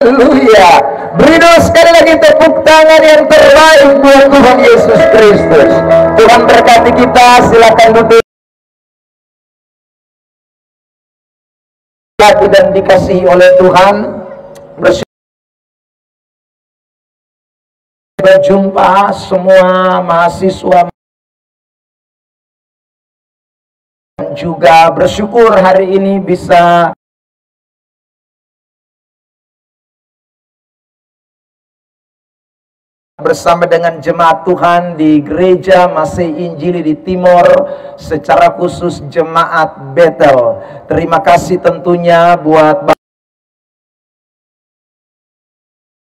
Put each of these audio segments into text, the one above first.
Haleluya. Beri dulu sekali lagi tepuk tangan yang terbaik buat Tuhan Yesus Kristus. Tuhan berkati kita. Silakan duduk. Dan dikasihi oleh Tuhan, berjumpa semua mahasiswa, juga bersyukur hari ini bisa bersama dengan jemaat Tuhan di Gereja Masih Injili di Timor, secara khusus Jemaat Betel. Terima kasih tentunya buat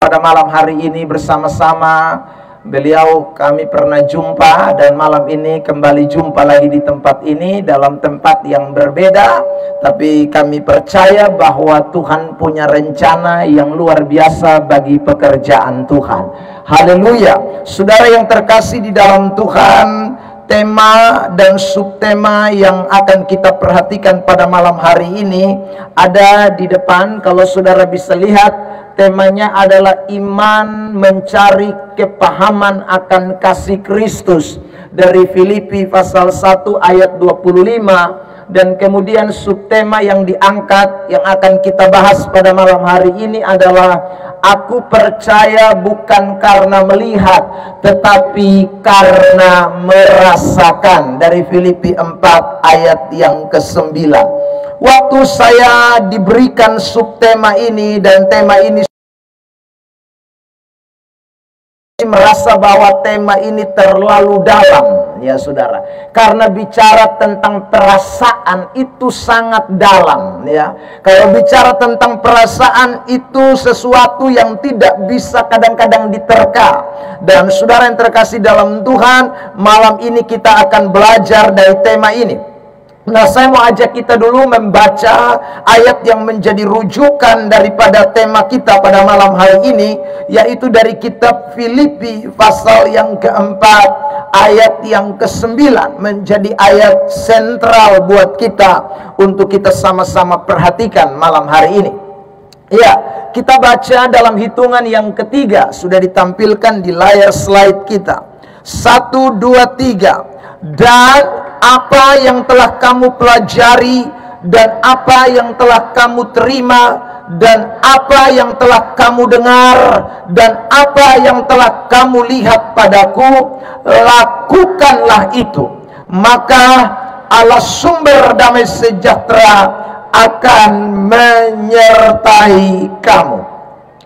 pada malam hari ini bersama-sama. Beliau kami pernah jumpa dan malam ini kembali jumpa lagi di tempat ini dalam tempat yang berbeda, tapi kami percaya bahwa Tuhan punya rencana yang luar biasa bagi pekerjaan Tuhan. Haleluya. Saudara yang terkasih di dalam Tuhan, tema dan subtema yang akan kita perhatikan pada malam hari ini ada di depan. Kalau saudara bisa lihat, temanya adalah iman mencari kepahaman akan kasih Kristus, dari Filipi pasal 1 ayat 25. Dan kemudian subtema yang diangkat yang akan kita bahas pada malam hari ini adalah aku percaya bukan karena melihat tetapi karena merasakan, dari Filipi 4 ayat yang ke-9. Waktu saya diberikan subtema ini dan tema ini, merasa bahwa tema ini terlalu dalam, ya saudara, karena bicara tentang perasaan itu sangat dalam, ya. Kalau bicara tentang perasaan itu sesuatu yang tidak bisa kadang-kadang diterka. Dan saudara yang terkasih dalam Tuhan, malam ini kita akan belajar dari tema ini. Nah, saya mau ajak kita dulu membaca ayat yang menjadi rujukan daripada tema kita pada malam hari ini, yaitu dari kitab Filipi pasal yang keempat ayat yang ke-9, menjadi ayat sentral buat kita untuk kita sama-sama perhatikan malam hari ini. Ya, kita baca dalam hitungan yang ketiga, sudah ditampilkan di layar slide kita. 1, 2, 3. Dan apa yang telah kamu pelajari, dan apa yang telah kamu terima, dan apa yang telah kamu dengar, dan apa yang telah kamu lihat padaku, lakukanlah itu. Maka Allah sumber damai sejahtera akan menyertai kamu.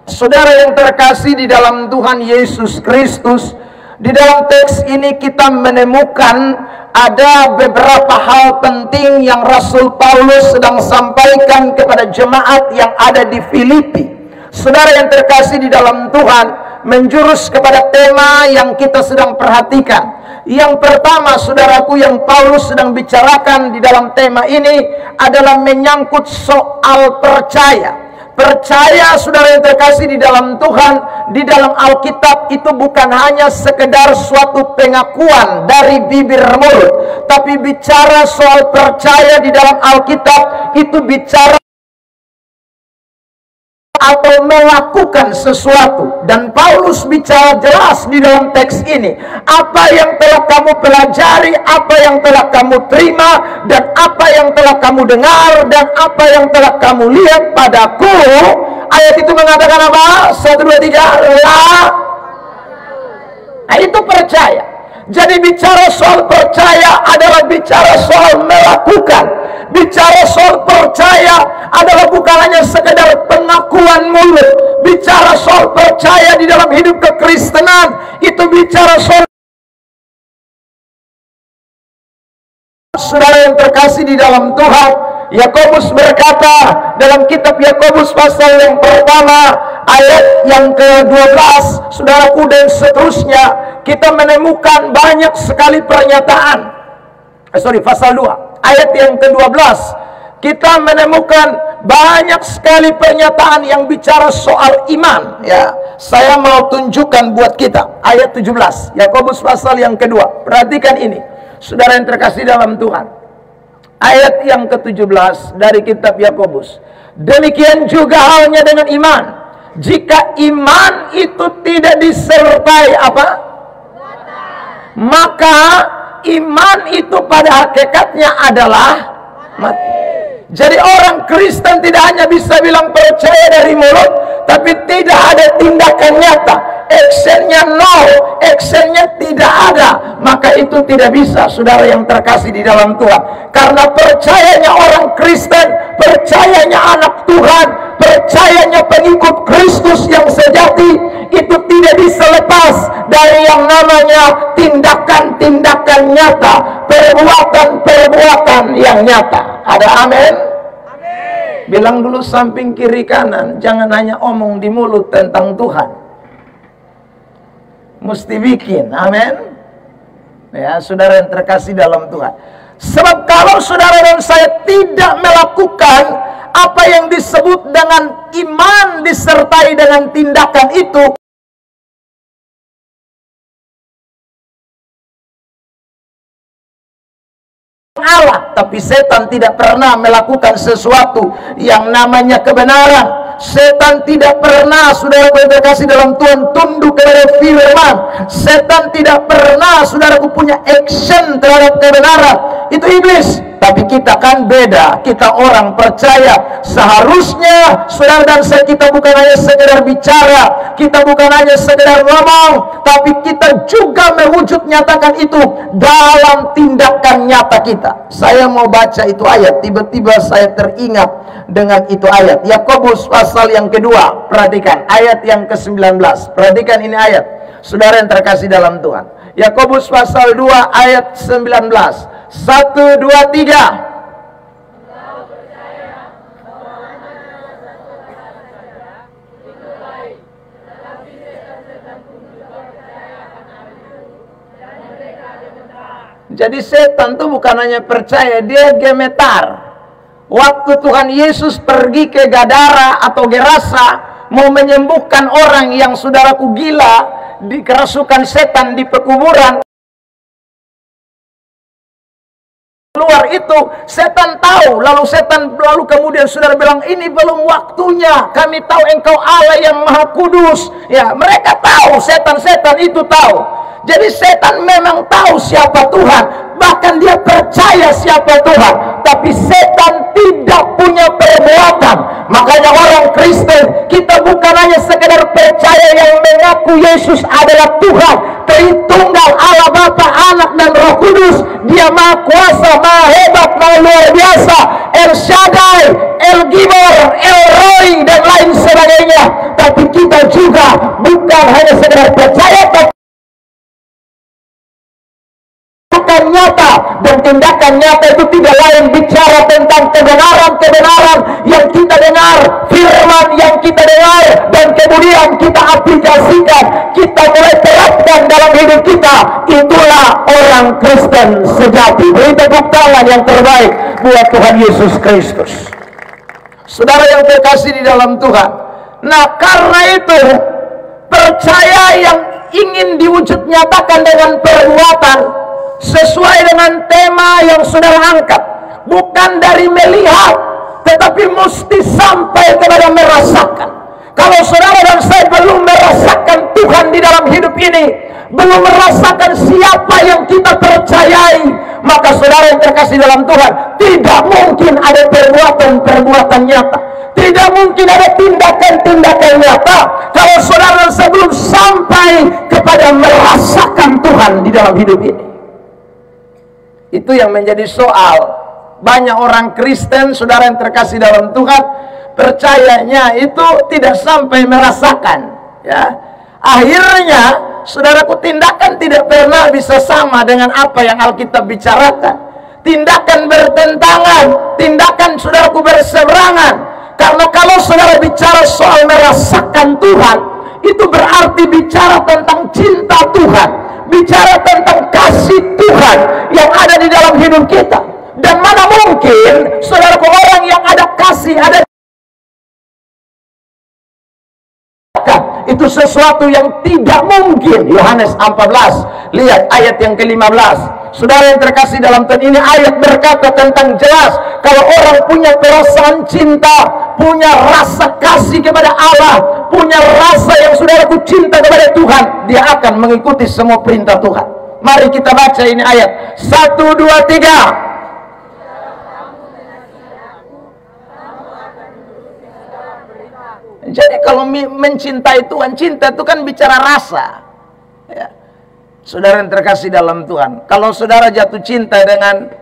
Saudara yang terkasih di dalam Tuhan Yesus Kristus, di dalam teks ini kita menemukan ada beberapa hal penting yang Rasul Paulus sedang sampaikan kepada jemaat yang ada di Filipi. Saudara yang terkasih di dalam Tuhan, menjurus kepada tema yang kita sedang perhatikan. Yang pertama, saudaraku, yang Paulus sedang bicarakan di dalam tema ini adalah menyangkut soal percaya. Percaya, saudara yang terkasih di dalam Tuhan, di dalam Alkitab itu bukan hanya sekedar suatu pengakuan dari bibir mulut, tapi bicara soal percaya di dalam Alkitab itu bicara atau melakukan sesuatu. Dan Paulus bicara jelas di dalam teks ini, apa yang telah kamu pelajari, apa yang telah kamu terima, dan apa yang telah kamu dengar, dan apa yang telah kamu lihat padaku. Ayat itu mengatakan apa? 1, 2, 3. Nah, itu percaya. Jadi bicara soal percaya adalah bicara soal melakukan. Bicara soal percaya adalah bukan hanya sekedar pengakuan mulut. Bicara soal percaya di dalam hidup kekristenan itu bicara soal. Saudara yang terkasih di dalam Tuhan, Yakobus berkata dalam kitab Yakobus pasal yang pertama ayat yang ke-12, saudaraku, dan seterusnya, kita menemukan banyak sekali pernyataan. Pasal 2 ayat yang ke-12, kita menemukan banyak sekali pernyataan yang bicara soal iman, ya. Saya mau tunjukkan buat kita ayat 17 Yakobus pasal yang kedua. Perhatikan ini, saudara yang terkasih dalam Tuhan. Ayat yang ke-17 dari kitab Yakobus. Demikian juga halnya dengan iman. Jika iman itu tidak disertai apa? Maka iman itu pada hakikatnya adalah mati. Jadi orang Kristen tidak hanya bisa bilang percaya dari mulut, tapi tidak ada tindakan nyata. Actionnya nol, actionnya tidak ada. Maka itu tidak bisa, saudara yang terkasih di dalam Tuhan. Karena percayanya orang Kristen, percayanya anak Tuhan, percayanya pengikut Kristus yang sejati, itu tidak bisa lepas dari yang namanya tindakan-tindakan nyata, perbuatan-perbuatan yang nyata. Ada amin? Bilang dulu samping kiri kanan, jangan hanya omong di mulut tentang Tuhan. Mesti bikin, amin. Ya, saudara yang terkasih dalam Tuhan. Sebab kalau saudara dan saya tidak melakukan apa yang disebut dengan iman disertai dengan tindakan itu, Allah, tapi setan tidak pernah melakukan sesuatu yang namanya kebenaran. Setan tidak pernah, saudaraku yang terkasih dalam Tuhan, tunduk kepada firman. Setan tidak pernah, saudaraku, punya action terhadap kebenaran. Itu iblis. Tapi kita kan beda. Kita orang percaya. Seharusnya saudara dan saya, kita bukan hanya sekedar bicara, kita bukan hanya sekedar ngomong, tapi kita juga mewujud nyatakan itu dalam tindakan nyata kita. Saya mau baca itu ayat, tiba-tiba saya teringat dengan itu ayat. Yakobus pasal yang kedua, perhatikan ayat yang ke-19. Perhatikan ini ayat, saudara yang terkasih dalam Tuhan. Yakobus pasal 2 ayat 19. 1, 2, 3. Jadi setan itu bukan hanya percaya, dia gemetar. Waktu Tuhan Yesus pergi ke Gadara atau Gerasa, mau menyembuhkan orang yang saudaraku gila, dikerasukan setan di pekuburan. Keluar itu, setan tahu. Lalu kemudian saudara bilang, ini belum waktunya. Kami tahu engkau Allah yang maha kudus. Ya, mereka tahu, setan-setan itu tahu. Jadi setan memang tahu siapa Tuhan, bahkan dia percaya siapa Tuhan, tapi setan tidak punya perbuatan. Makanya orang Kristen, kita bukan hanya sekedar percaya yang mengaku Yesus adalah Tuhan, Tritunggal Allah Bapa, Anak dan Roh Kudus. Dia maha kuasa, maha hebat, maha luar biasa, El Shaddai, El Gibor, El Roy dan lain sebagainya. Tapi kita juga bukan hanya sekedar percaya, tapi nyata, dan tindakan nyata itu tidak lain bicara tentang kebenaran-kebenaran yang kita dengar, firman yang kita dengar, dan kemudian kita aplikasikan, kita mulai terapkan dalam hidup kita. Itulah orang Kristen sejati. Beri tepuk tangan yang terbaik buat Tuhan Yesus Kristus. Saudara yang terkasih di dalam Tuhan, nah karena itu percaya yang ingin diwujud nyatakan dengan perbuatan sesuai dengan tema yang saudara angkat, bukan dari melihat, tetapi mesti sampai kepada merasakan. Kalau saudara dan saya belum merasakan Tuhan di dalam hidup ini, belum merasakan siapa yang kita percayai, maka saudara yang terkasih dalam Tuhan, tidak mungkin ada perbuatan-perbuatan nyata, tidak mungkin ada tindakan-tindakan nyata kalau saudara dan saya belum sampai kepada merasakan Tuhan di dalam hidup ini. Itu yang menjadi soal. Banyak orang Kristen, saudara yang terkasih dalam Tuhan, percayanya itu tidak sampai merasakan. Ya, akhirnya saudaraku, tindakan tidak pernah bisa sama dengan apa yang Alkitab bicarakan. Tindakan bertentangan, tindakan saudaraku berseberangan. Karena kalau saudara bicara soal merasakan Tuhan, itu berarti bicara tentang cinta Tuhan, bicara tentang kasih Tuhan yang ada di dalam hidup kita. Dan mana mungkin saudaraku orang yang ada kasih, ada itu sesuatu yang tidak mungkin. Yohanes 14, lihat ayat yang ke-15. Saudara yang terkasih dalam Tuhan, ini ayat berkata tentang jelas kalau orang punya perasaan cinta, punya rasa kasih kepada Allah, punya rasa yang saudaraku cinta kepada Tuhan, dia akan mengikuti semua perintah Tuhan. Mari kita baca ini ayat 1, 2, 3. Jadi kalau mencintai Tuhan, cinta itu kan bicara rasa, ya. Saudara yang terkasih dalam Tuhan, kalau saudara jatuh cinta dengan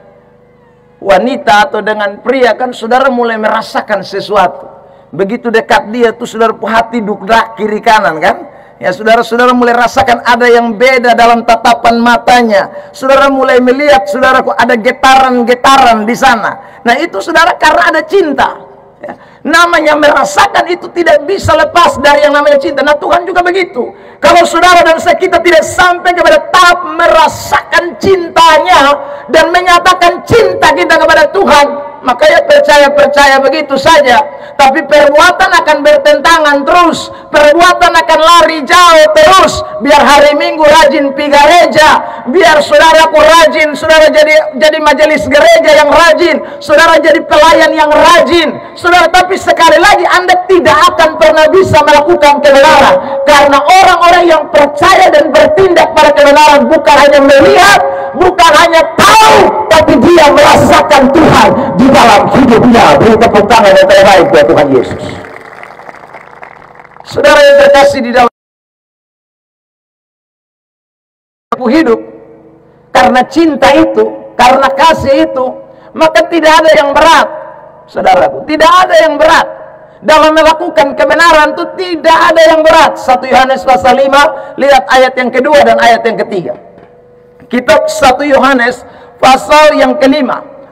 wanita atau dengan pria, kan saudara mulai merasakan sesuatu. Begitu dekat dia tuh saudara hati dukrak kiri kanan, kan? Ya, saudara-saudara mulai rasakan ada yang beda dalam tatapan matanya. Saudara mulai melihat, saudaraku, ada getaran-getaran di sana. Nah, itu saudara karena ada cinta. Ya, namanya merasakan itu tidak bisa lepas dari yang namanya cinta. Nah, Tuhan juga begitu. Kalau saudara dan saya, kita tidak sampai kepada tahap merasakan cintanya dan menyatakan cinta kita kepada Tuhan, maka ya percaya begitu saja. Tapi perbuatan akan bertentangan terus, perbuatan akan lari jauh terus. Biar hari Minggu rajin pergi gereja, biar saudaraku rajin, saudara jadi majelis gereja yang rajin, saudara jadi pelayan yang rajin, saudara. Tapi sekali lagi Anda tidak akan pernah bisa melakukan kebenaran, karena orang-orang yang percaya dan bertindak pada kebenaran bukan hanya melihat, bukan hanya tahu, tapi dia merasakan Tuhan di dalam hidupnya. Beri tepuk tangan yang terbaik buat Tuhan Yesus. Saudara yang terkasih di dalam hidup, karena cinta itu, karena kasih itu, maka tidak ada yang berat. Saudaraku, tidak ada yang berat dalam melakukan kebenaran, itu tidak ada yang berat. 1 Yohanes pasal 5, lihat ayat yang kedua dan ayat yang ketiga. Kitab 1 Yohanes pasal yang ke-5,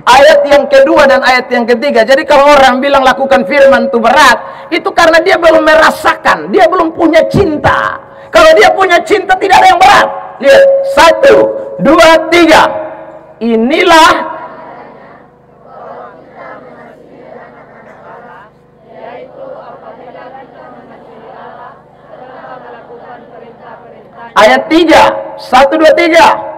ayat yang kedua dan ayat yang ketiga. Jadi kalau orang bilang lakukan firman itu berat, itu karena dia belum merasakan, dia belum punya cinta. Kalau dia punya cinta, tidak ada yang berat. Lihat, 1, 2, 3. Inilah ayat 3, 1, 2, 3.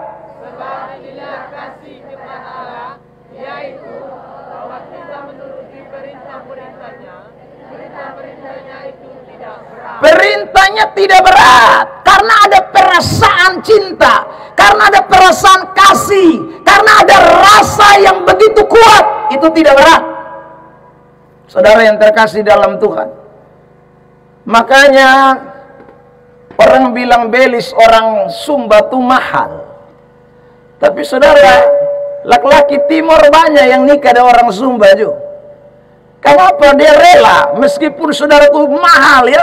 Perintahnya tidak berat, karena ada perasaan cinta, karena ada perasaan kasih, karena ada rasa yang begitu kuat. Itu tidak berat. Saudara yang terkasih dalam Tuhan, makanya orang bilang belis orang Sumba itu mahal. Tapi saudara, laki-laki timur banyak yang nikah dengan orang Sumba juga. Kenapa dia rela? Meskipun saudaraku mahal ya,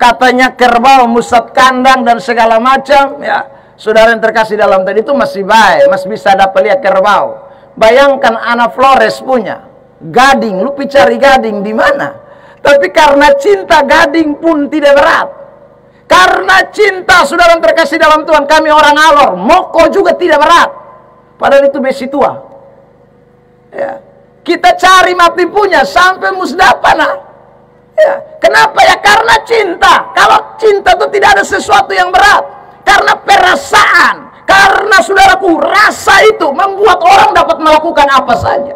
katanya kerbau, musat kandang dan segala macam ya. Saudara yang terkasih dalam tadi itu masih baik, masih bisa dapat lihat kerbau. Bayangkan Ana Flores punya gading, lu cari gading di mana? Tapi karena cinta, gading pun tidak berat. Karena cinta, saudara yang terkasih dalam Tuhan, kami orang Alor, moko juga tidak berat. Padahal itu besi tua. Ya. Kita cari mati punya sampai musdapana. Ya. Kenapa ya? Karena cinta. Kalau cinta itu tidak ada sesuatu yang berat. Karena perasaan. Karena saudaraku, rasa itu membuat orang dapat melakukan apa saja.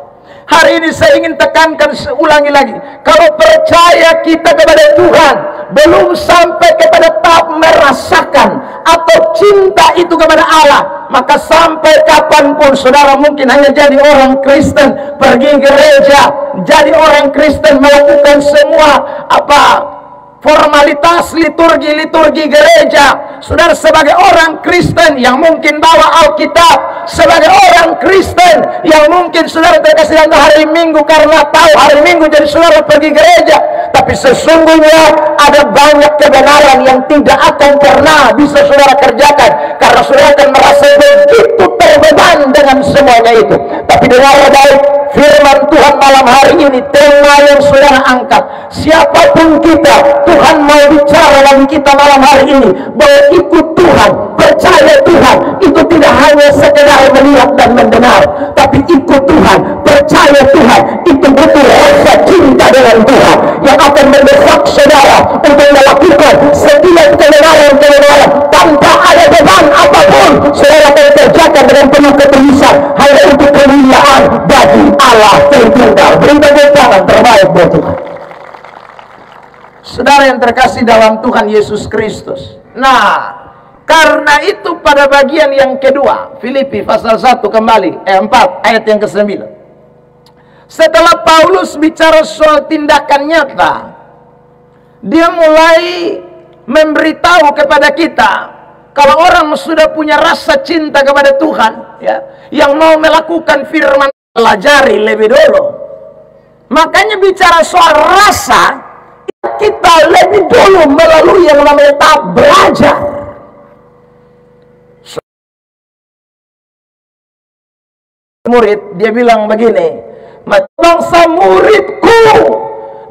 Hari ini saya ingin tekankan, ulangi lagi. Kalau percaya kita kepada Tuhan, belum sampai kepada tahap merasakan atau cinta itu kepada Allah, maka sampai kapanpun saudara mungkin hanya jadi orang Kristen, pergi gereja, jadi orang Kristen, melakukan semua formalitas liturgi gereja. Saudara sebagai orang Kristen yang mungkin bawa Alkitab, sebagai orang Kristen yang mungkin saudara terkasih dalam hari Minggu karena tahu hari Minggu jadi saudara pergi gereja, tapi sesungguhnya ada banyak kebenaran yang tidak akan pernah bisa saudara kerjakan karena saudara akan merasa begitu terbeban dengan semuanya itu. Tapi dengar baik firman Tuhan malam hari ini, tema yang saudara angkat. Siapapun kita, Tuhan mau bicara lagi kita malam hari ini, bahwa ikut Tuhan, percaya Tuhan, itu tidak hanya sekedar melihat dan mendengar, tapi ikut Tuhan, percaya Tuhan, itu butuh rasa cinta dengan Tuhan yang akan mendesak saudara untuk melakukan setiap Allah tertinggal. Beri tepuk tangan terbaik buat Tuhan. Saudara yang terkasih dalam Tuhan Yesus Kristus. Nah, karena itu pada bagian yang kedua, Filipi pasal 1 kembali, 4 ayat yang ke-9. Setelah Paulus bicara soal tindakan nyata, dia mulai memberitahu kepada kita, kalau orang sudah punya rasa cinta kepada Tuhan, ya, yang mau melakukan firman, pelajari lebih dulu. Makanya bicara soal rasa, kita lebih dulu melalui yang namanya tahap belajar. Murid, dia bilang begini, bangsa muridku,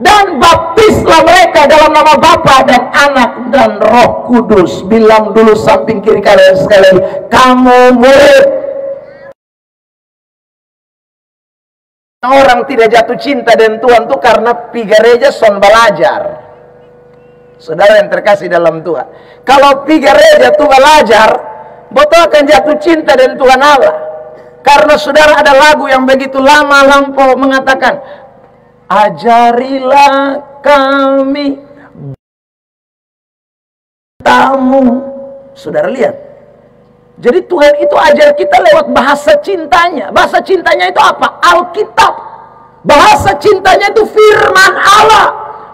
dan baptislah mereka dalam nama Bapa dan Anak dan Roh Kudus. Bilang dulu samping kiri kalian sekali, kamu murid. Orang tidak jatuh cinta dengan Tuhan itu karena pi gereja son belajar. Saudara yang terkasih dalam Tuhan, kalau pi gereja tuh belajar, betul akan jatuh cinta dengan Tuhan Allah. Karena saudara, ada lagu yang begitu lama lampau mengatakan, ajarilah kami tamu. Saudara lihat, jadi Tuhan itu ajar kita lewat bahasa cintanya. Bahasa cintanya itu apa? Alkitab. Bahasa cintanya itu firman Allah.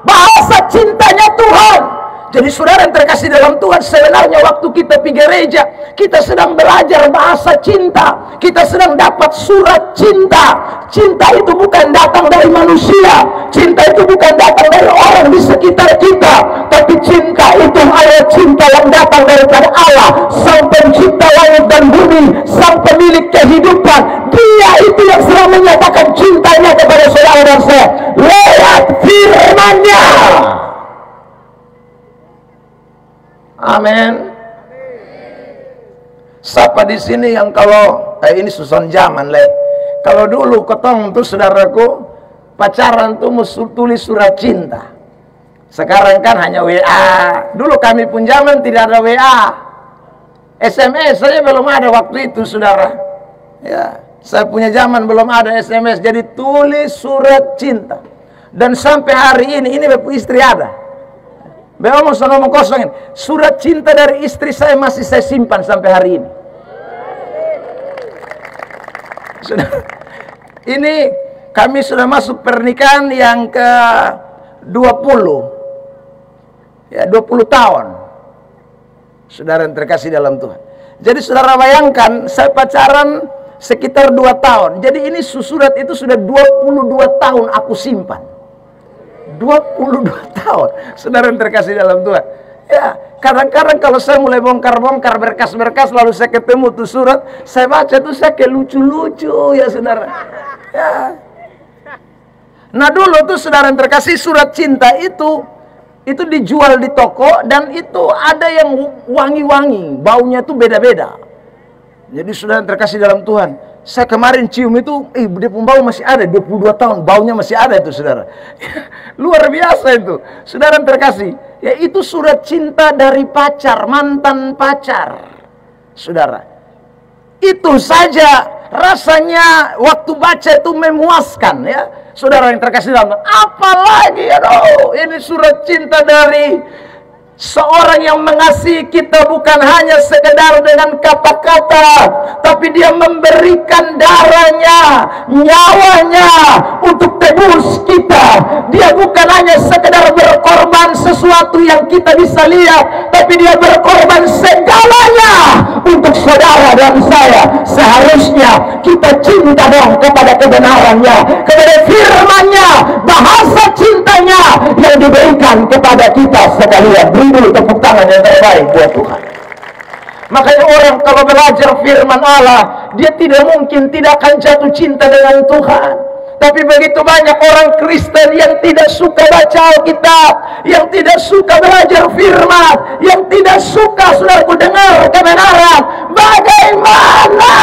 Bahasa cintanya Tuhan. Jadi saudara yang terkasih dalam Tuhan, sebenarnya waktu kita pergi gereja, kita sedang belajar bahasa cinta. Kita sedang dapat surat cinta. Cinta itu bukan datang dari manusia. Cinta itu bukan datang dari orang di sekitar kita. Tapi cinta itu adalah cinta yang datang daripada Allah, Sang Pencipta langit dan bumi, Sang Pemilik kehidupan. Dia itu yang sedang menyatakan cintanya kepada saudara dan saya lewat firman-Nya. Amin. Siapa di sini yang kalau ini susun zaman le. Kalau dulu ketong tuh saudaraku pacaran tuh mesti tulis surat cinta. Sekarang kan hanya WA. Dulu kami pun zaman tidak ada WA. SMS saja belum ada waktu itu, saudara. Ya, saya punya zaman belum ada SMS. Jadi tulis surat cinta. Dan sampai hari ini istri ada. Ngomong kosongin, surat cinta dari istri saya masih saya simpan sampai hari ini. Sudah, ini kami sudah masuk pernikahan yang ke 20, ya 20 tahun. Saudara yang terkasih dalam Tuhan. Jadi saudara bayangkan, saya pacaran sekitar 2 tahun. Jadi ini surat itu sudah 22 tahun aku simpan. 22 tahun, saudara yang terkasih dalam Tuhan. Ya, kadang-kadang kalau saya mulai bongkar-bongkar berkas-berkas, lalu saya ketemu tuh surat, saya baca tuh saya kayak lucu-lucu ya saudara. Ya. Nah dulu tuh saudara yang terkasih, surat cinta itu dijual di toko, dan itu ada yang wangi-wangi, baunya tuh beda-beda. Jadi saudara yang terkasih dalam Tuhan, saya kemarin cium itu, dia pun bau masih ada, 22 tahun baunya masih ada itu saudara. Luar biasa itu, saudara yang terkasih. Ya itu surat cinta dari pacar, mantan pacar. Saudara, itu saja rasanya waktu baca itu memuaskan ya. Saudara yang terkasih dalam, apalagi aduh, ini surat cinta dari seorang yang mengasihi kita, bukan hanya sekedar dengan kata-kata, tapi dia memberikan darahnya, nyawanya untuk tebus kita. Dia bukan hanya sekedar berkorban sesuatu yang kita bisa lihat, tapi dia berkorban segalanya untuk saudara dan saya. Seharusnya kita cinta dong kepada kebenarannya, kepada firman-Nya, bahasa cintanya yang diberikan kepada kita sekalian. Dulu tepuk tangan yang terbaik buat Tuhan. Makanya orang kalau belajar firman Allah, dia tidak mungkin tidak akan jatuh cinta dengan Tuhan. Tapi begitu banyak orang Kristen yang tidak suka baca Alkitab, yang tidak suka belajar firman, yang tidak suka saudaraku dengar kebenaran. Bagaimana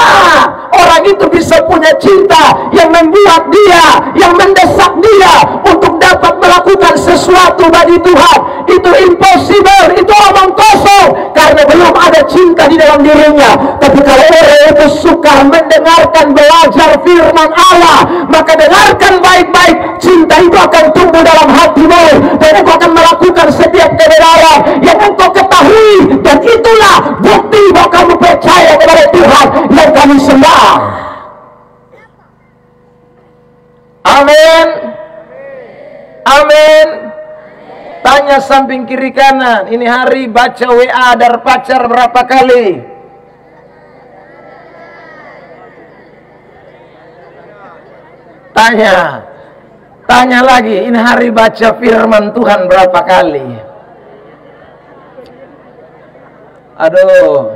orang itu bisa punya cinta yang membuat dia, yang mendesak dia untuk dapat melakukan melakukan sesuatu bagi Tuhan, itu impossible, itu omong kosong, karena belum ada cinta di dalam dirinya. Tapi kalau orang itu suka mendengarkan, belajar firman Allah, maka dengarkan baik-baik, cinta itu akan tumbuh dalam hatimu, dan engkau akan melakukan setiap kebenaran yang engkau ketahui, dan itulah bukti bahwa kamu percaya kepada Tuhan yang kamu sembah. Amin. Amin. Tanya samping kiri kanan, ini hari baca WA dari pacar berapa kali? Tanya lagi, ini hari baca firman Tuhan berapa kali? Aduh,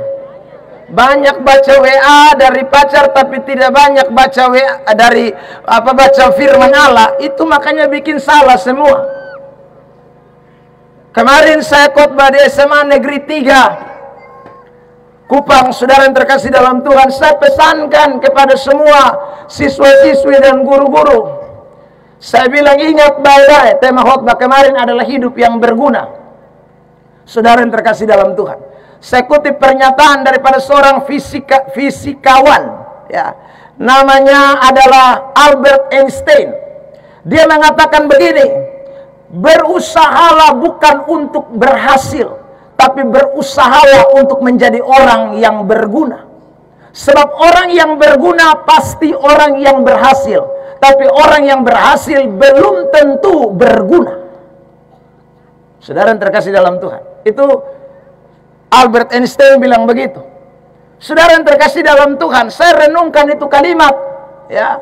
banyak baca WA dari pacar tapi tidak banyak baca WA dari baca firman Allah. Itu makanya bikin salah semua. Kemarin saya khotbah di SMA Negeri 3 Kupang, saudara yang terkasih dalam Tuhan. Saya pesankan kepada semua siswa-siswi dan guru-guru, saya bilang, ingat baik-baik, tema khotbah kemarin adalah hidup yang berguna. Saudara yang terkasih dalam Tuhan, saya kutip pernyataan daripada seorang fisikawan, ya, namanya adalah Albert Einstein. Dia mengatakan begini, berusahalah bukan untuk berhasil, tapi berusahalah untuk menjadi orang yang berguna. Sebab orang yang berguna pasti orang yang berhasil, tapi orang yang berhasil belum tentu berguna. Saudara yang terkasih dalam Tuhan, itu Albert Einstein bilang begitu. Saudara yang terkasih dalam Tuhan, saya renungkan itu kalimat, ya.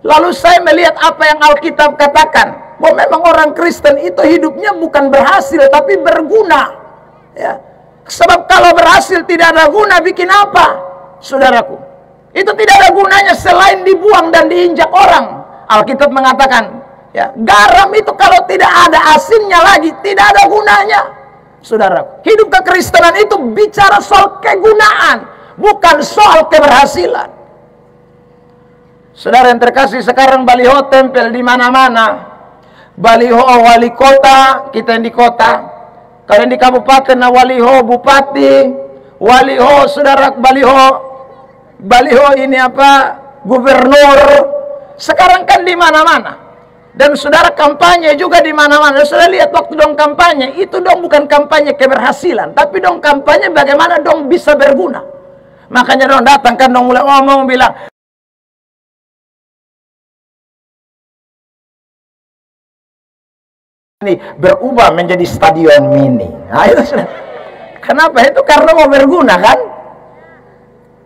Lalu saya melihat apa yang Alkitab katakan, bahwa memang orang Kristen itu hidupnya bukan berhasil tapi berguna, ya. Sebab kalau berhasil tidak ada guna, bikin apa? Saudaraku, itu tidak ada gunanya selain dibuang dan diinjak orang. Alkitab mengatakan, ya, garam itu kalau tidak ada asinnya lagi tidak ada gunanya. Saudara, hidup kekristenan itu bicara soal kegunaan, bukan soal keberhasilan. Saudara yang terkasih, sekarang baliho tempel di mana-mana. Baliho wali kota, kita yang di kota. Kalau yang di kabupaten, waliho bupati, waliho saudara, baliho ini gubernur. Sekarang kan di mana-mana. Dan saudara, kampanye juga di mana-mana. Saudara lihat waktu dong kampanye, itu dong bukan kampanye keberhasilan, tapi dong kampanye bagaimana dong bisa berguna. Makanya dong datang kan dong mulai ngomong bilang, ini berubah menjadi stadion mini. Nah, itu saudara. Kenapa? Itu karena mau berguna kan?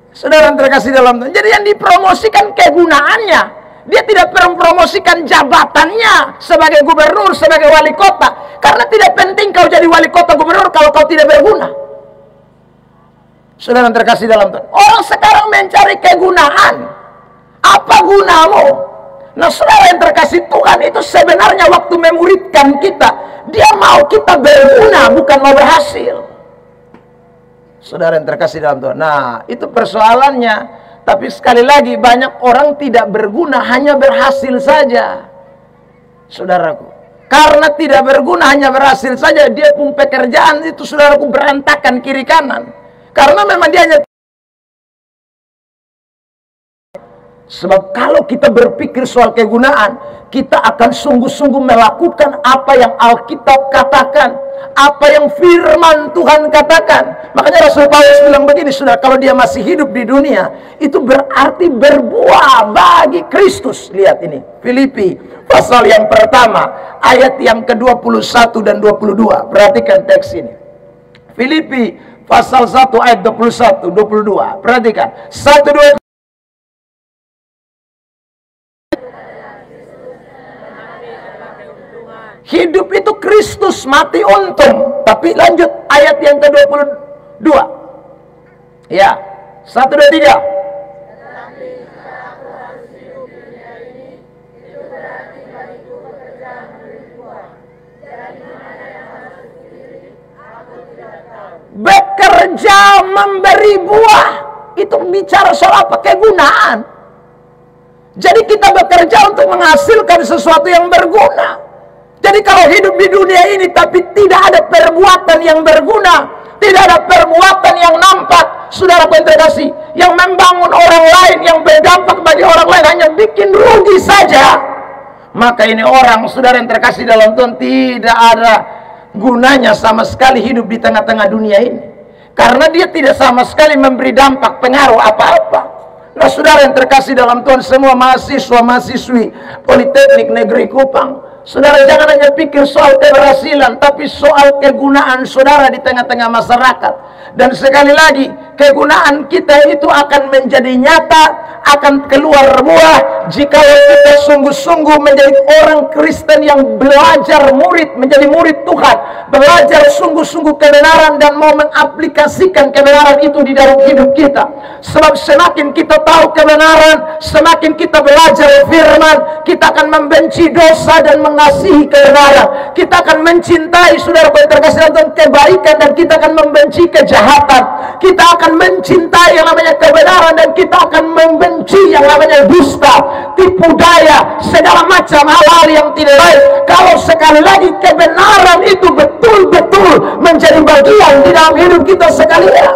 Saudara yang terkasih dalam Tuhan. Jadi yang dipromosikan kegunaannya. Dia tidak mempromosikan jabatannya sebagai gubernur, sebagai wali kota. Karena tidak penting kau jadi wali kota gubernur kalau kau tidak berguna. Saudara yang terkasih dalam Tuhan. Orang sekarang mencari kegunaan. Apa gunamu? Nah, saudara yang terkasih Tuhan, itu sebenarnya waktu memuridkan kita, dia mau kita berguna, bukan mau berhasil. Saudara yang terkasih dalam Tuhan. Nah, itu persoalannya. Tapi sekali lagi, banyak orang tidak berguna, hanya berhasil saja. Saudaraku, karena tidak berguna, hanya berhasil saja, dia pun pekerjaan itu, saudaraku, berantakan kiri kanan. Karena memang dia hanya. Sebab kalau kita berpikir soal kegunaan, kita akan sungguh-sungguh melakukan apa yang Alkitab katakan, apa yang firman Tuhan katakan. Makanya Rasul Paulus bilang begini, saudara, kalau dia masih hidup di dunia, itu berarti berbuah bagi Kristus. Lihat ini, Filipi pasal yang pertama, ayat yang ke-21 dan 22. Perhatikan teks ini. Filipi pasal 1 ayat 21, 22. Perhatikan. 1, 2, hidup itu Kristus, mati untung. Tapi lanjut ayat yang ke-22. Ya, 1, 2, 3. Bekerja memberi buah. Itu bicara soal apa? Kegunaan. Jadi kita bekerja untuk menghasilkan sesuatu yang berguna. Jadi kalau hidup di dunia ini tapi tidak ada perbuatan yang berguna, tidak ada perbuatan yang nampak, saudara yang terkasih, yang membangun orang lain, yang berdampak bagi orang lain, hanya bikin rugi saja, maka ini orang, saudara yang terkasih dalam Tuhan, tidak ada gunanya sama sekali hidup di tengah-tengah dunia ini, karena dia tidak sama sekali memberi dampak pengaruh apa-apa. Nah, saudara yang terkasih dalam Tuhan, semua mahasiswa-mahasiswi Politeknik Negeri Kupang, saudara jangan hanya pikir soal keberhasilan, tapi soal kegunaan saudara di tengah-tengah masyarakat. Dan sekali lagi, kegunaan kita itu akan menjadi nyata, akan keluar buah jika kita sungguh-sungguh menjadi orang Kristen yang belajar menjadi murid Tuhan, belajar sungguh-sungguh kebenaran dan mau mengaplikasikan kebenaran itu di dalam hidup kita. Sebab semakin kita tahu kebenaran, semakin kita belajar firman, kita akan membenci dosa dan mengasihi kebenaran. Kita akan mencintai, saudara yang terkasih dalam Tuhan, kebaikan, dan kita akan membenci kejahatan. Kita akan mencintai yang namanya kebenaran, dan kita akan membenci yang namanya dusta, tipu daya, segala macam hal-hal yang tidak baik. Kalau sekali lagi kebenaran itu betul-betul menjadi bagian di dalam hidup kita sekalian.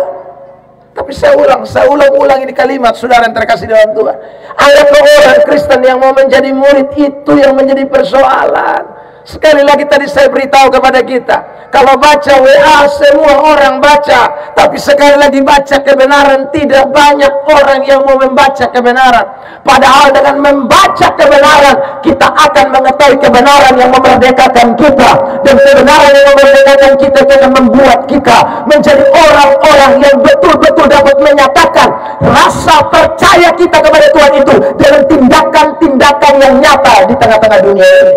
Tapi saya ulang ini kalimat, saudara yang terkasih dalam Tuhan. Ada orang Kristen yang mau menjadi murid, itu yang menjadi persoalan. Sekali lagi tadi saya beritahu kepada kita, kalau baca WA semua orang baca, tapi sekali lagi baca kebenaran, tidak banyak orang yang mau membaca kebenaran. Padahal dengan membaca kebenaran, kita akan mengetahui kebenaran yang memerdekakan kita, dan kebenaran yang memerdekakan kita akan membuat kita menjadi orang-orang yang betul-betul dapat menyatakan rasa percaya kita kepada Tuhan itu dengan tindakan-tindakan yang nyata di tengah-tengah dunia ini.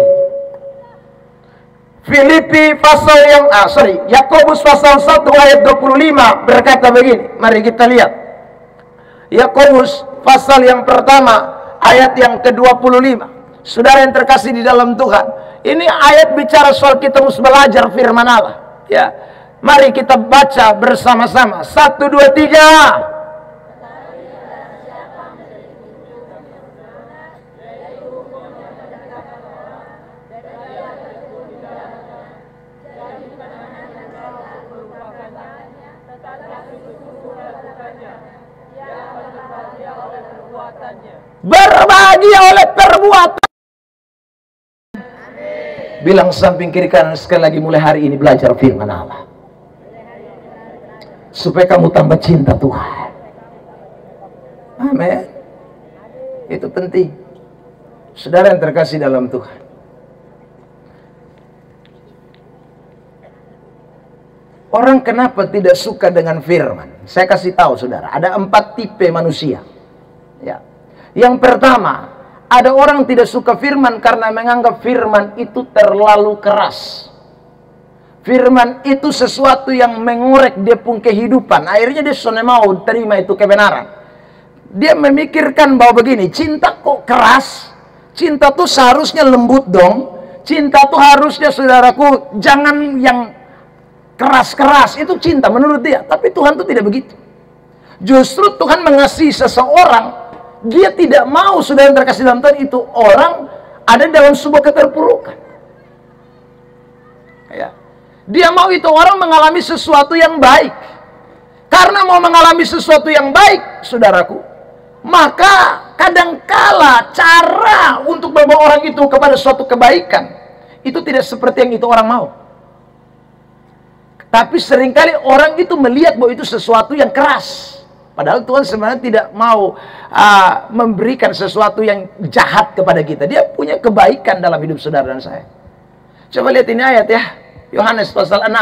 Yakobus pasal 1 ayat 25 berkata begini. Mari kita lihat. Yakobus pasal yang pertama ayat yang ke-25. Saudara yang terkasih di dalam Tuhan, ini ayat bicara soal kita harus belajar firman Allah, ya. Mari kita baca bersama-sama. 1, 2, 3. Berbahagia oleh perbuatan. Bilang samping kiri kanan sekali lagi, mulai hari ini belajar firman Allah, supaya kamu tambah cinta Tuhan. Amin. Itu penting, saudara yang terkasih dalam Tuhan. Orang kenapa tidak suka dengan firman? Saya kasih tahu saudara, ada 4 tipe manusia, ya. Yang pertama, ada orang tidak suka firman karena menganggap firman itu terlalu keras. Firman itu sesuatu yang mengorek dia pun kehidupan. Akhirnya dia sudah mau terima itu kebenaran. Dia memikirkan bahwa begini, cinta kok keras? Cinta tuh seharusnya lembut dong. Cinta tuh harusnya, saudaraku, jangan yang keras-keras. Itu cinta menurut dia. Tapi Tuhan tuh tidak begitu. Justru Tuhan mengasihi seseorang, dia tidak mau, saudara yang terkasih dalam Tuhan, itu orang ada dalam sebuah keterpurukan, ya. Dia mau itu orang mengalami sesuatu yang baik. Karena mau mengalami sesuatu yang baik, saudaraku, maka kadangkala cara untuk membawa orang itu kepada suatu kebaikan itu tidak seperti yang itu orang mau. Tapi seringkali orang itu melihat bahwa itu sesuatu yang keras. Padahal Tuhan sebenarnya tidak mau memberikan sesuatu yang jahat kepada kita. Dia punya kebaikan dalam hidup saudara dan saya. Coba lihat ini ayat ya. Yohanes pasal 6.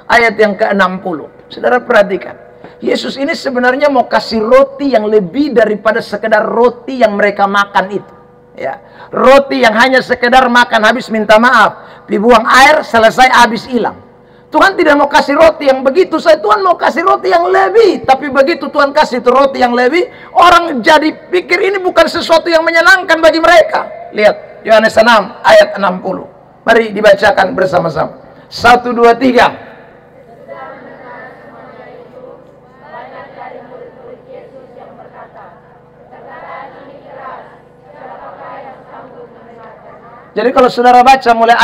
Ayat yang ke-60. Saudara perhatikan. Yesus ini sebenarnya mau kasih roti yang lebih daripada sekedar roti yang mereka makan itu. Ya. Roti yang hanya sekedar makan habis minta maaf. Dibuang air selesai habis hilang. Tuhan tidak mau kasih roti yang begitu saja. Tuhan mau kasih roti yang lebih. Tapi begitu Tuhan kasih itu roti yang lebih, orang jadi pikir ini bukan sesuatu yang menyenangkan bagi mereka. Lihat Yohanes 6 ayat 60. Mari dibacakan bersama-sama. 1, 2, 3. Jadi kalau saudara baca mulai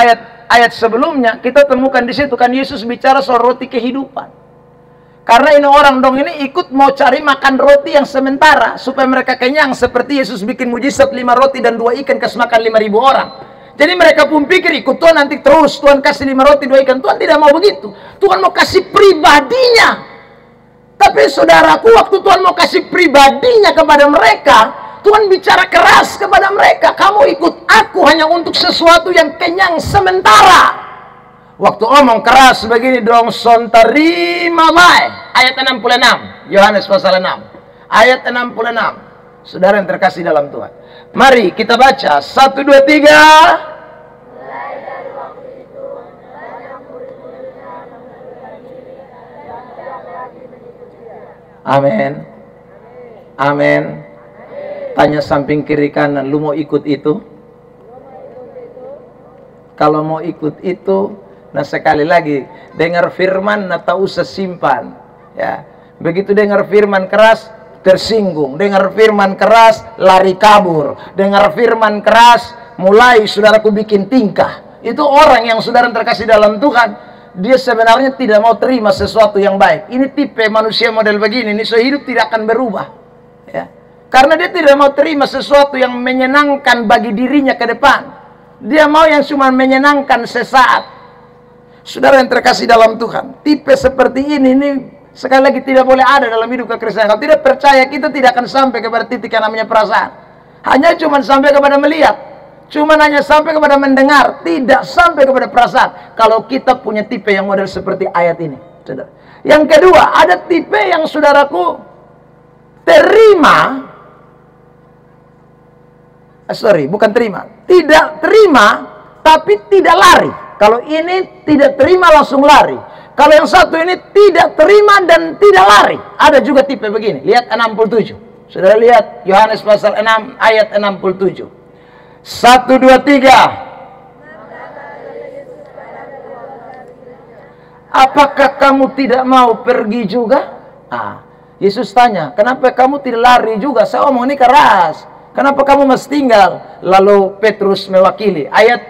ayat sebelumnya, kita temukan di situ kan Yesus bicara soal roti kehidupan. Karena ini orang dong ini ikut mau cari makan roti yang sementara supaya mereka kenyang, seperti Yesus bikin mujizat 5 roti dan 2 ikan kasih makan 5.000 orang. Jadi mereka pun pikir ikut Tuhan nanti terus, Tuhan kasih 5 roti 2 ikan. Tuhan tidak mau begitu. Tuhan mau kasih pribadinya. Tapi saudaraku, waktu Tuhan mau kasih pribadinya kepada mereka, Tuhan bicara keras kepada mereka, kamu ikut aku hanya untuk sesuatu yang kenyang sementara. Waktu omong keras begini dong, son terima baik. Ayat 66, Yohanes pasal 6. Ayat 66. Saudara yang terkasih dalam Tuhan, mari kita baca 1, 2, 3. Amin. Amin. Tanya samping kiri kanan, lu mau ikut itu? Kalau mau ikut itu, nah sekali lagi, dengar firman, nah tak usah simpan. Ya, begitu dengar firman keras, tersinggung. Dengar firman keras, lari kabur. Dengar firman keras, mulai saudaraku bikin tingkah. Itu orang yang saudara terkasih dalam Tuhan, dia sebenarnya tidak mau terima sesuatu yang baik. Ini tipe manusia model begini, ini sehidup tidak akan berubah. Ya. Karena dia tidak mau terima sesuatu yang menyenangkan bagi dirinya ke depan. Dia mau yang cuma menyenangkan sesaat. Saudara yang terkasih dalam Tuhan, tipe seperti ini sekali lagi tidak boleh ada dalam hidup kekristenan. Kalau tidak percaya, kita tidak akan sampai kepada titik yang namanya perasaan. Hanya cuma sampai kepada melihat, cuma hanya sampai kepada mendengar, tidak sampai kepada perasaan. Kalau kita punya tipe yang model seperti ayat ini, saudara. Yang kedua, ada tipe yang saudaraku terima. Tidak terima, tapi tidak lari. Kalau ini tidak terima langsung lari. Kalau yang satu ini tidak terima dan tidak lari. Ada juga tipe begini. Lihat 67. Saudara lihat Yohanes pasal 6 ayat 67. 1, 2, 3. Apakah kamu tidak mau pergi juga? Yesus tanya, kenapa kamu tidak lari juga? Saya omong ini keras. Kenapa kamu masih tinggal? Lalu Petrus mewakili. Ayat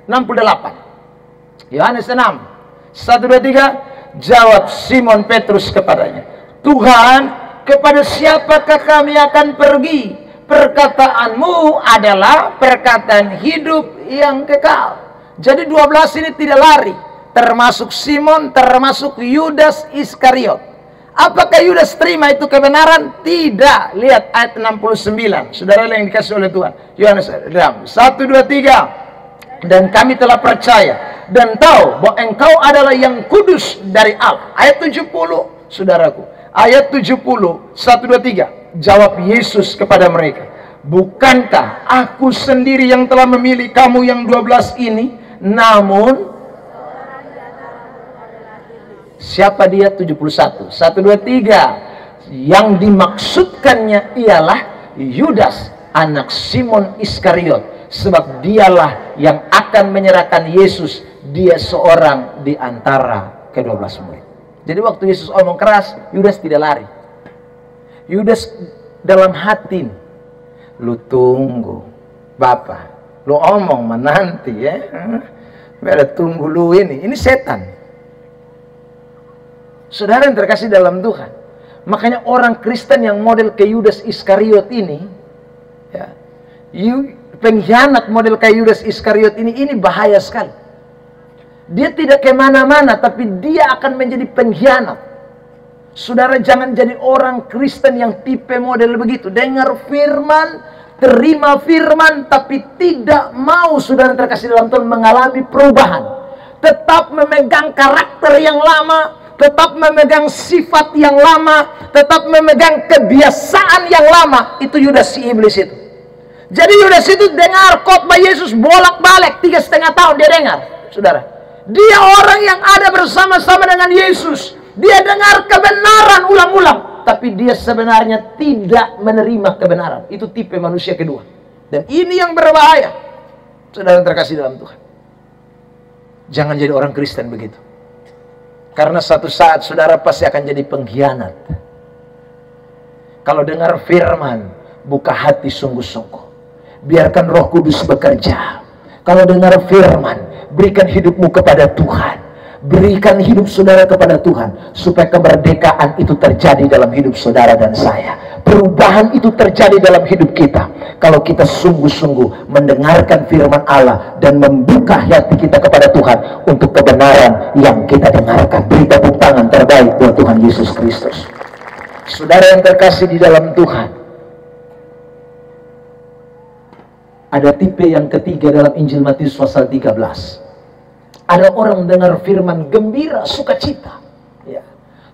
68. Yohanes 6. 1, 2, 3. Jawab Simon Petrus kepadanya, Tuhan, kepada siapakah kami akan pergi? Perkataanmu adalah perkataan hidup yang kekal. Jadi 12 ini tidak lari. Termasuk Simon, termasuk Yudas Iskariot. Apakah Yudas terima itu kebenaran? Tidak. Lihat ayat 69. Saudara yang dikasih oleh Tuhan. Yohanes 1, 2, 3. Dan kami telah percaya dan tahu bahwa engkau adalah yang kudus dari Allah. Ayat 70, saudaraku. Ayat 70, 1, 2, 3. Jawab Yesus kepada mereka, bukankah aku sendiri yang telah memilih kamu yang 12 ini? Namun siapa dia? 71. 1, 2, 3. Yang dimaksudkannya ialah Yudas, anak Simon Iskariot. Sebab dialah yang akan menyerahkan Yesus. Dia seorang di antara ke-12 murid. Jadi waktu Yesus omong keras, Yudas tidak lari. Yudas dalam hati, lu tunggu Bapak, lu omong menanti ya. Biar tunggu lu ini setan. Saudara yang terkasih dalam Tuhan, makanya orang Kristen yang model kayak Yudas Iskariot ini, ya, pengkhianat model kayak Yudas Iskariot ini bahaya sekali. Dia tidak kemana-mana, tapi dia akan menjadi pengkhianat. Saudara jangan jadi orang Kristen yang tipe model begitu. Dengar firman, terima firman, tapi tidak mau saudara terkasih dalam Tuhan mengalami perubahan. Tetap memegang karakter yang lama, tetap memegang sifat yang lama, tetap memegang kebiasaan yang lama. Itu Yudas si iblis itu. Jadi Yudas itu dengar khotbah Yesus bolak-balik 3,5 tahun dia dengar, saudara. Dia orang yang ada bersama-sama dengan Yesus. Dia dengar kebenaran ulang-ulang, tapi dia sebenarnya tidak menerima kebenaran. Itu tipe manusia kedua. Dan ini yang berbahaya. Saudara yang terkasih dalam Tuhan, jangan jadi orang Kristen begitu. Karena satu saat saudara pasti akan jadi pengkhianat. Kalau dengar firman, buka hati sungguh-sungguh. Biarkan Roh Kudus bekerja. Kalau dengar firman, berikan hidupmu kepada Tuhan. Berikan hidup saudara kepada Tuhan, supaya kemerdekaan itu terjadi dalam hidup saudara dan saya. Perubahan itu terjadi dalam hidup kita kalau kita sungguh-sungguh mendengarkan firman Allah dan membuka hati kita kepada Tuhan untuk kebenaran yang kita dengarkan. Beri tepuk tangan terbaik buat Tuhan Yesus Kristus. Saudara yang terkasih di dalam Tuhan, ada tipe yang ketiga dalam Injil Matius pasal 13. Ada orang dengar firman gembira, sukacita, ya,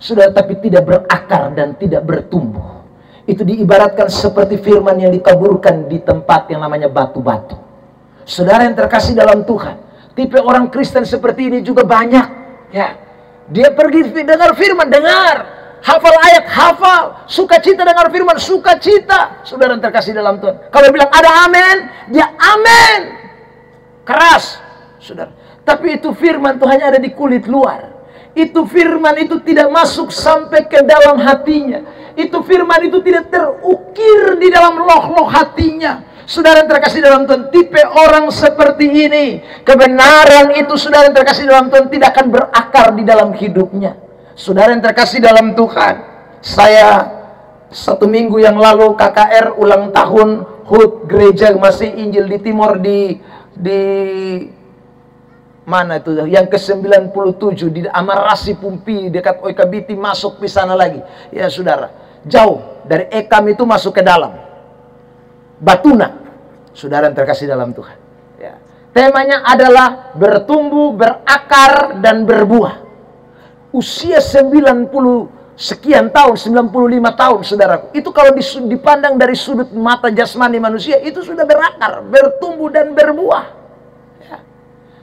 sudah, tapi tidak berakar dan tidak bertumbuh. Itu diibaratkan seperti firman yang ditaburkan di tempat yang namanya batu-batu. Saudara yang terkasih dalam Tuhan, tipe orang Kristen seperti ini juga banyak, ya. Dia pergi dengar firman, dengar, hafal ayat, hafal, sukacita dengar firman, sukacita. Saudara yang terkasih dalam Tuhan, kalau bilang ada amin, dia amin keras, saudara. Tapi itu firman itu hanya ada di kulit luar. Itu firman itu tidak masuk sampai ke dalam hatinya. Itu firman itu tidak terukir di dalam loh-loh hatinya. Saudara yang terkasih dalam Tuhan, tipe orang seperti ini, kebenaran itu, saudara yang terkasih dalam Tuhan, tidak akan berakar di dalam hidupnya. Saudara yang terkasih dalam Tuhan, saya 1 minggu yang lalu KKR ulang tahun HUT gereja masih Injil di Timor, di mana itu, yang ke-97 di Amarasi Pumpi dekat Oikabiti, masuk di sana lagi, ya saudara, jauh dari Ekam itu masuk ke dalam Batuna. Saudara yang terkasih dalam Tuhan, ya. Temanya adalah bertumbuh, berakar, dan berbuah. Usia 90 sekian tahun, 95 tahun, saudaraku, itu kalau dipandang dari sudut mata jasmani manusia, itu sudah berakar, bertumbuh, dan berbuah.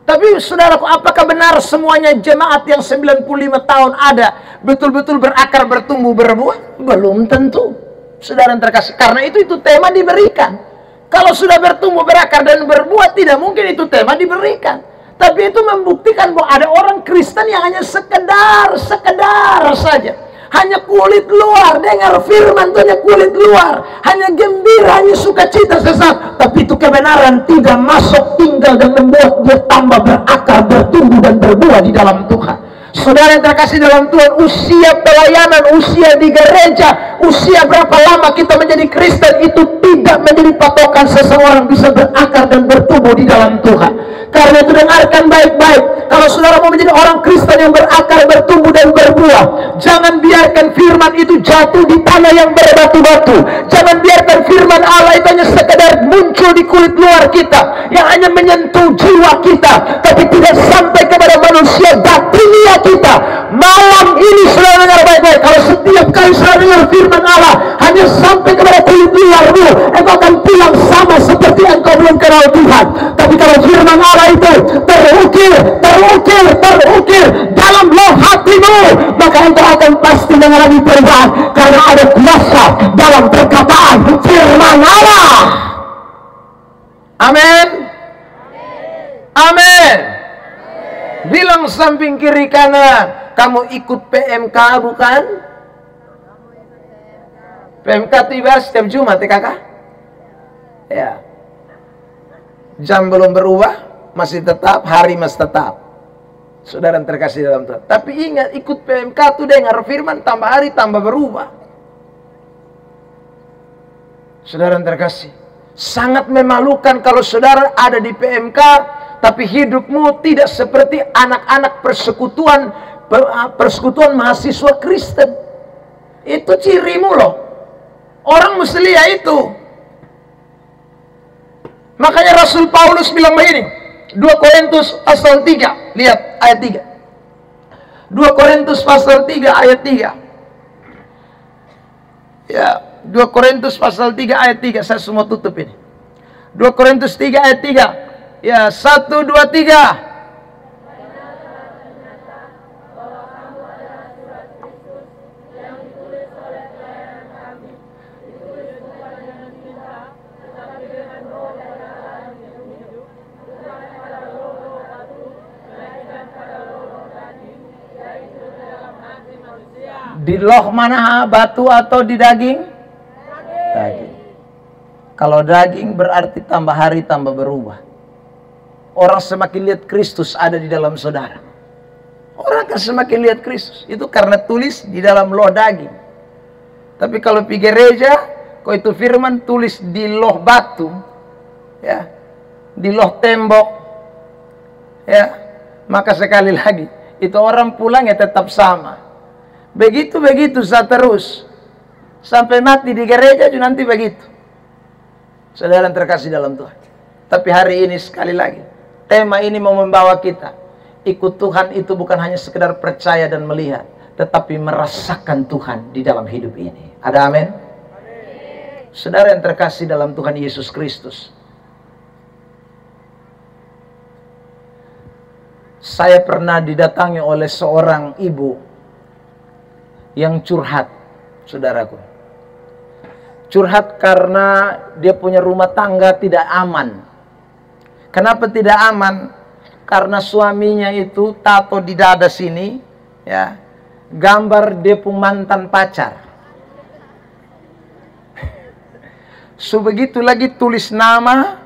Tapi saudaraku, apakah benar semuanya jemaat yang 95 tahun ada betul-betul berakar, bertumbuh, berbuah? Belum tentu, saudara yang terkasih. Karena itu tema diberikan. Kalau sudah bertumbuh, berakar, dan berbuah, tidak mungkin itu tema diberikan. Tapi itu membuktikan bahwa ada orang Kristen yang hanya sekedar saja, hanya kulit luar, dengar firman itu hanya kulit luar, hanya gembira, hanya sukacita sesaat, tapi itu kebenaran tidak masuk, tinggal, dan membuat dia tambah berakar, bertumbuh, dan berbuah di dalam Tuhan. Saudara yang terkasih dalam Tuhan, usia pelayanan, usia di gereja, usia berapa lama kita menjadi Kristen, itu tidak menjadi patokan seseorang bisa berakar dan bertumbuh di dalam Tuhan. Karena itu dengarkan baik-baik, kalau saudara mau menjadi orang Kristen yang berakar, bertumbuh, dan berbuah, jangan biarkan firman itu jatuh di tanah yang berbatu-batu. Jangan biarkan firman Allah itu hanya sekedar muncul di kulit luar kita, yang hanya menyentuh jiwa kita, tapi tidak sampai kepada manusia batinia kita. Malam ini saudara dengar baik-baik, kalau setiap kali saudara dengar firman Allah hanya sampai kepada kulit luarmu, engkau akan pulang sama seperti engkau belum kenal Tuhan. Tapi kalau firman Allah itu terukir dalam loh hatimu, maka engkau akan pasti mengalami perubahan, karena ada kuasa dalam perkataan firman Allah. Amin. Amin. Bilang samping kiri kanan, kamu ikut PMK bukan? PMK tiba setiap Jumat ya kakak? Ya. Jam belum berubah, masih tetap, hari masih tetap. Saudara yang terkasih dalam Tuhan. Tapi ingat, ikut PMK itu dengar firman, tambah hari tambah berubah. Saudara yang terkasih, sangat memalukan kalau saudara ada di PMK, tapi hidupmu tidak seperti anak-anak persekutuan mahasiswa Kristen. Itu cirimu loh. Orang mesti lihat itu. Makanya Rasul Paulus bilang begini, 2 Korintus pasal 3, lihat ayat 3. 2 Korintus pasal 3 ayat 3. Ya, 2 Korintus pasal 3 ayat 3, saya semua tutup ini. 2 Korintus 3 ayat 3. Ya, 1, 2, 3. Di loh mana, batu atau di daging? Daging. Kalau daging berarti tambah hari tambah berubah. orang semakin lihat Kristus ada di dalam saudara. Orang akan semakin lihat Kristus. Itu karena tulis di dalam loh daging. Tapi kalau pergi gereja, kok itu firman tulis di loh batu, ya, di loh tembok, ya, maka sekali lagi itu orang pulangnya tetap sama. Begitu saat terus sampai mati di gereja juga nanti begitu. Saudara yang terkasih dalam Tuhan. Tapi hari ini sekali lagi tema ini mau membawa kita ikut Tuhan itu bukan hanya sekedar percaya dan melihat, tetapi merasakan Tuhan di dalam hidup ini. Ada amin? Saudara yang terkasih dalam Tuhan Yesus Kristus, saya pernah didatangi oleh seorang ibu yang curhat, saudaraku. Curhat karena dia punya rumah tangga tidak aman. Kenapa tidak aman? Karena suaminya itu tato di dada sini, ya, gambar dia pun mantan pacar. So begitu lagi tulis nama,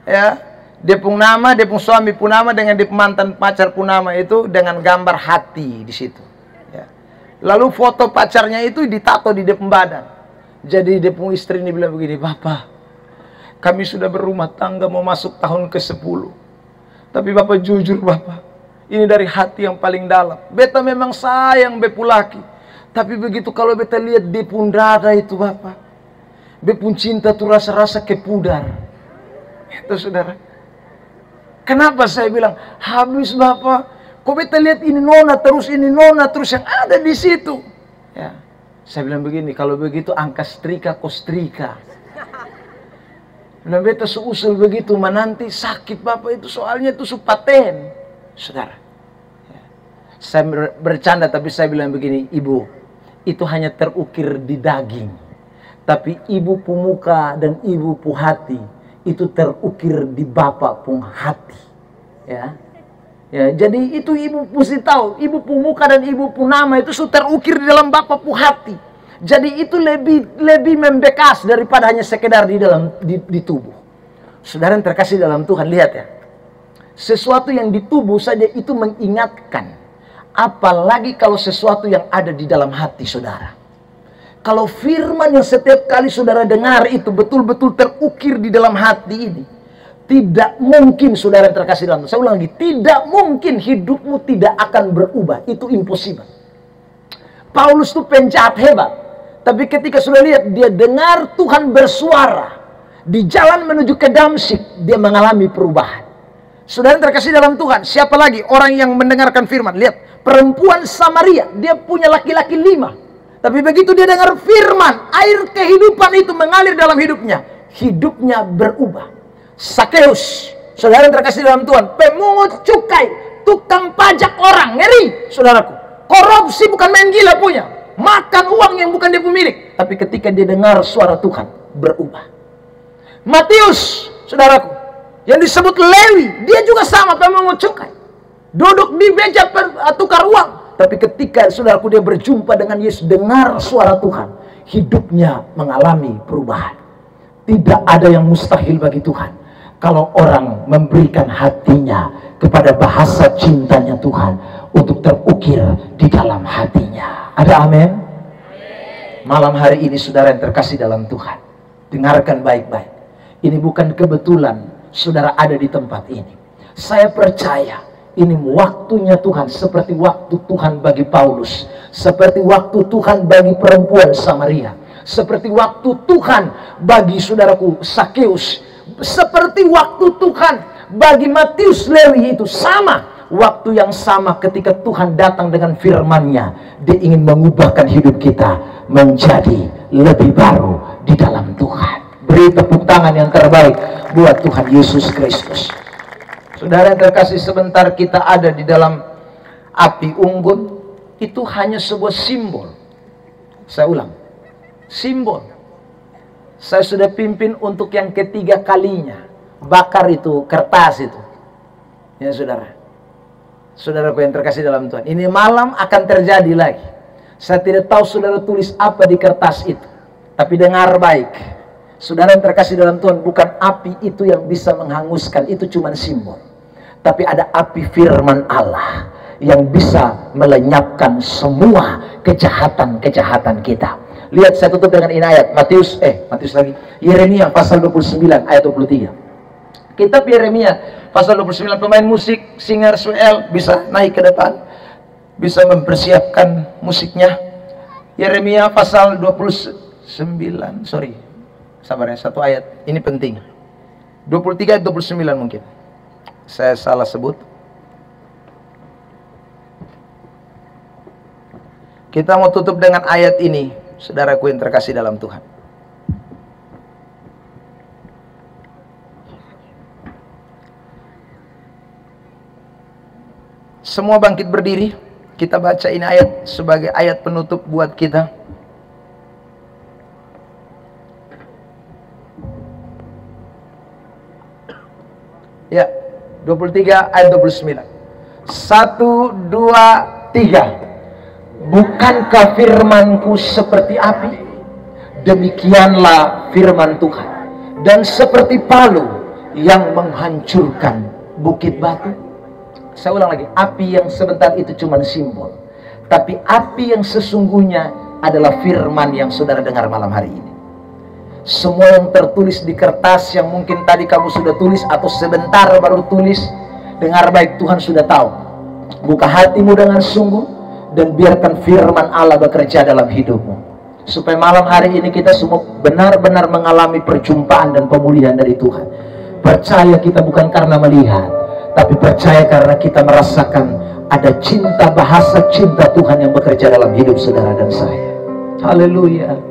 ya, dia pun nama, dia pun suami pun nama dengan dia mantan pacar pun nama itu dengan gambar hati di situ. Ya. Lalu foto pacarnya itu ditato di dia badan. Jadi dia pun istri ini bilang begini, Bapak, kami sudah berumah tangga mau masuk tahun ke-10. Tapi Bapak jujur Bapak, ini dari hati yang paling dalam. Beta memang sayang bepu laki. Tapi begitu kalau beta lihat dia pun dada itu Bapak, beta pun cinta tuh rasa-rasa kepudar. Itu saudara. Kenapa saya bilang, habis Bapak, kok beta lihat ini nona terus yang ada di situ. Ya. Saya bilang begini, kalau begitu angka setrika kok setrika. Nah beta seusul begitu, nanti sakit Bapak itu soalnya itu supaten. Saudara, ya. Saya bercanda tapi saya bilang begini, Ibu, itu hanya terukir di daging. Tapi Ibu pu muka dan Ibu pu hati itu terukir di Bapak pun hati. Ya. Ya, jadi itu Ibu mesti tahu, Ibu pu muka dan Ibu pu nama itu sudah terukir di dalam Bapak pu hati. Jadi itu lebih membekas daripada hanya sekedar di dalam di tubuh. Saudara yang terkasih dalam Tuhan, lihat ya. Sesuatu yang di tubuh saja itu mengingatkan. Apalagi kalau sesuatu yang ada di dalam hati saudara. Kalau firman yang setiap kali saudara dengar itu betul-betul terukir di dalam hati ini, tidak mungkin saudara yang terkasih dalam Tuhan. Saya ulang lagi, tidak mungkin hidupmu tidak akan berubah. Itu impossible. Paulus itu penjahat hebat. Tapi ketika sudah lihat, dia dengar Tuhan bersuara. Di jalan menuju ke Damsyik, dia mengalami perubahan. Saudara yang terkasih dalam Tuhan, siapa lagi orang yang mendengarkan firman? Lihat, perempuan Samaria, dia punya laki-laki 5. Tapi begitu dia dengar firman, air kehidupan itu mengalir dalam hidupnya. Hidupnya berubah. Sakeus, saudara yang terkasih dalam Tuhan, pemungut cukai, tukang pajak orang, ngeri, saudaraku. Korupsi bukan main gila punya. Makan uang yang bukan dia pemilik. Tapi ketika dia dengar suara Tuhan, berubah. Matius, saudaraku, yang disebut Lewi, dia juga sama pemungut cukai. Duduk di meja tukar uang. Tapi ketika saudaraku dia berjumpa dengan Yesus, dengar suara Tuhan, hidupnya mengalami perubahan. Tidak ada yang mustahil bagi Tuhan. Kalau orang memberikan hatinya kepada bahasa cintanya Tuhan untuk terukir di dalam hatinya. Ada amin? Malam hari ini saudara yang terkasih dalam Tuhan, dengarkan baik-baik. Ini bukan kebetulan saudara ada di tempat ini. Saya percaya ini waktunya Tuhan, seperti waktu Tuhan bagi Paulus, seperti waktu Tuhan bagi perempuan Samaria, seperti waktu Tuhan bagi saudaraku Sakeus, seperti waktu Tuhan bagi Matius Lewi. Itu sama. Waktu yang sama ketika Tuhan datang dengan firman-Nya, dia ingin mengubahkan hidup kita menjadi lebih baru di dalam Tuhan. Beri tepuk tangan yang terbaik buat Tuhan Yesus Kristus. Saudara yang terkasih, sebentar kita ada di dalam api unggun, itu hanya sebuah simbol. Saya ulang, simbol. Saya sudah pimpin untuk yang ketiga kalinya bakar itu kertas itu, ya saudara. Saudaraku yang terkasih dalam Tuhan, ini malam akan terjadi lagi. Saya tidak tahu saudara tulis apa di kertas itu, tapi dengar baik. Saudara yang terkasih dalam Tuhan, bukan api itu yang bisa menghanguskan, itu cuma simbol. Tapi ada api firman Allah yang bisa melenyapkan semua kejahatan-kejahatan kita. Lihat, saya tutup dengan ini ayat Matius lagi, Yeremia pasal 29 ayat 23. Kitab Yeremia pasal 29, pemain musik singer Suel bisa naik ke depan, bisa mempersiapkan musiknya. Yeremia pasal 29, sabar ya, satu ayat ini penting. 23 ayat 29 mungkin saya salah sebut. Kita mau tutup dengan ayat ini, saudaraku yang terkasih dalam Tuhan. Semua bangkit berdiri. Kita baca ini ayat sebagai ayat penutup buat kita. Ya, 23 ayat 29. 1, 2, 3. Bukankah firmanku seperti api? Demikianlah firman Tuhan. Dan seperti palu yang menghancurkan bukit batu. Saya ulang lagi, api yang sebentar itu cuma simbol. Tapi api yang sesungguhnya adalah firman yang saudara dengar malam hari ini. Semua yang tertulis di kertas yang mungkin tadi kamu sudah tulis atau sebentar baru tulis, dengar baik, Tuhan sudah tahu. Buka hatimu dengan sungguh dan biarkan firman Allah bekerja dalam hidupmu, supaya malam hari ini kita semua benar-benar mengalami perjumpaan dan pemulihan dari Tuhan. Percaya kita bukan karena melihat, tapi percaya karena kita merasakan ada cinta, bahasa cinta Tuhan yang bekerja dalam hidup saudara dan saya. Haleluya.